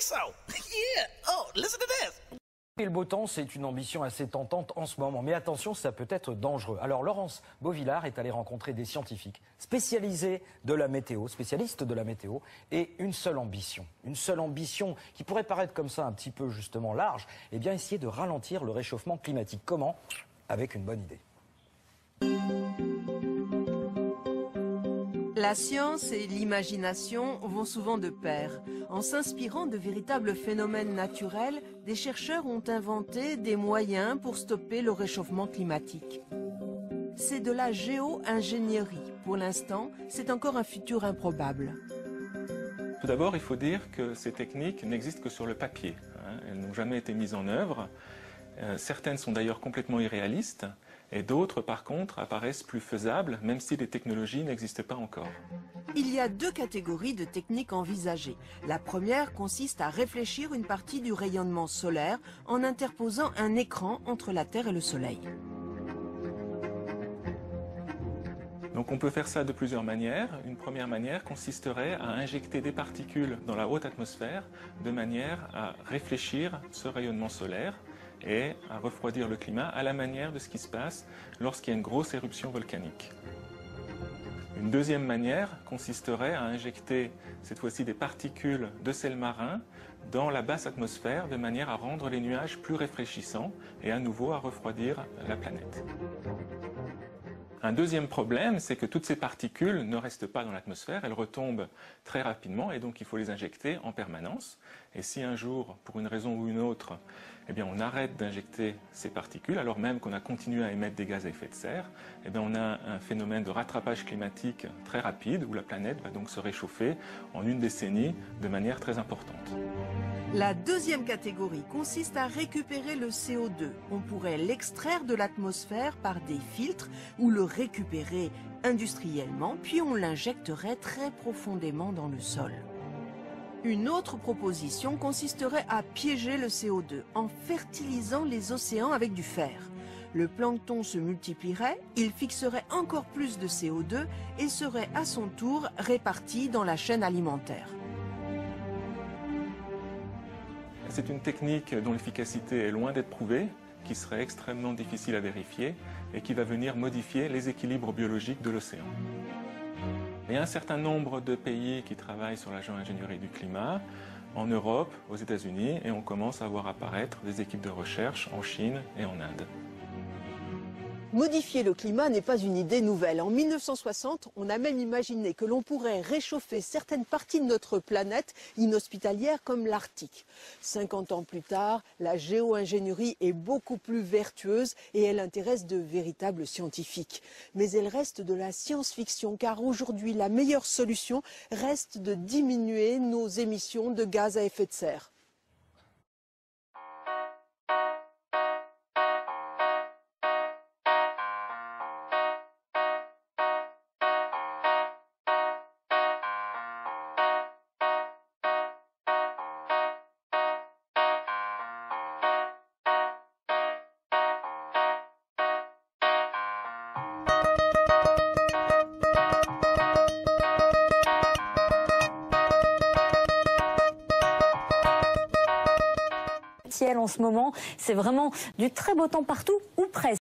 so. Yeah. Oh, listen to this. Et le beau temps, c'est une ambition assez tentante en ce moment. Mais attention, ça peut être dangereux. Alors Laurence Beauvillard est allée rencontrer des scientifiques spécialisés de la météo, spécialistes de la météo, et une seule ambition qui pourrait paraître comme ça un petit peu justement large, eh bien essayer de ralentir le réchauffement climatique. Comment? Avec une bonne idée. La science et l'imagination vont souvent de pair. En s'inspirant de véritables phénomènes naturels, des chercheurs ont inventé des moyens pour stopper le réchauffement climatique. C'est de la géo-ingénierie. Pour l'instant, c'est encore un futur improbable. Tout d'abord, il faut dire que ces techniques n'existent que sur le papier. Elles n'ont jamais été mises en œuvre. Certaines sont d'ailleurs complètement irréalistes et d'autres, par contre, apparaissent plus faisables, même si les technologies n'existent pas encore. Il y a deux catégories de techniques envisagées. La première consiste à réfléchir une partie du rayonnement solaire en interposant un écran entre la Terre et le Soleil. Donc on peut faire ça de plusieurs manières. Une première manière consisterait à injecter des particules dans la haute atmosphère de manière à réfléchir ce rayonnement solaire et à refroidir le climat à la manière de ce qui se passe lorsqu'il y a une grosse éruption volcanique. Une deuxième manière consisterait à injecter cette fois-ci des particules de sel marin dans la basse atmosphère de manière à rendre les nuages plus rafraîchissants et à nouveau à refroidir la planète. Un deuxième problème, c'est que toutes ces particules ne restent pas dans l'atmosphère, elles retombent très rapidement et donc il faut les injecter en permanence. Et si un jour, pour une raison ou une autre, eh bien, on arrête d'injecter ces particules, alors même qu'on a continué à émettre des gaz à effet de serre, eh bien, on a un phénomène de rattrapage climatique très rapide où la planète va donc se réchauffer en une décennie de manière très importante. La deuxième catégorie consiste à récupérer le CO2. On pourrait l'extraire de l'atmosphère par des filtres ou le récupérer industriellement, puis on l'injecterait très profondément dans le sol. Une autre proposition consisterait à piéger le CO2 en fertilisant les océans avec du fer. Le plancton se multiplierait, il fixerait encore plus de CO2 et serait à son tour réparti dans la chaîne alimentaire. C'est une technique dont l'efficacité est loin d'être prouvée, qui serait extrêmement difficile à vérifier et qui va venir modifier les équilibres biologiques de l'océan. Il y a un certain nombre de pays qui travaillent sur la géo-ingénierie du climat, en Europe, aux États-Unis, et on commence à voir apparaître des équipes de recherche en Chine et en Inde. Modifier le climat n'est pas une idée nouvelle. En 1960, on a même imaginé que l'on pourrait réchauffer certaines parties de notre planète inhospitalière comme l'Arctique. 50 ans plus tard, la géo-ingénierie est beaucoup plus vertueuse et elle intéresse de véritables scientifiques. Mais elle reste de la science-fiction car aujourd'hui, la meilleure solution reste de diminuer nos émissions de gaz à effet de serre. En ce moment, c'est vraiment du très beau temps partout ou presque.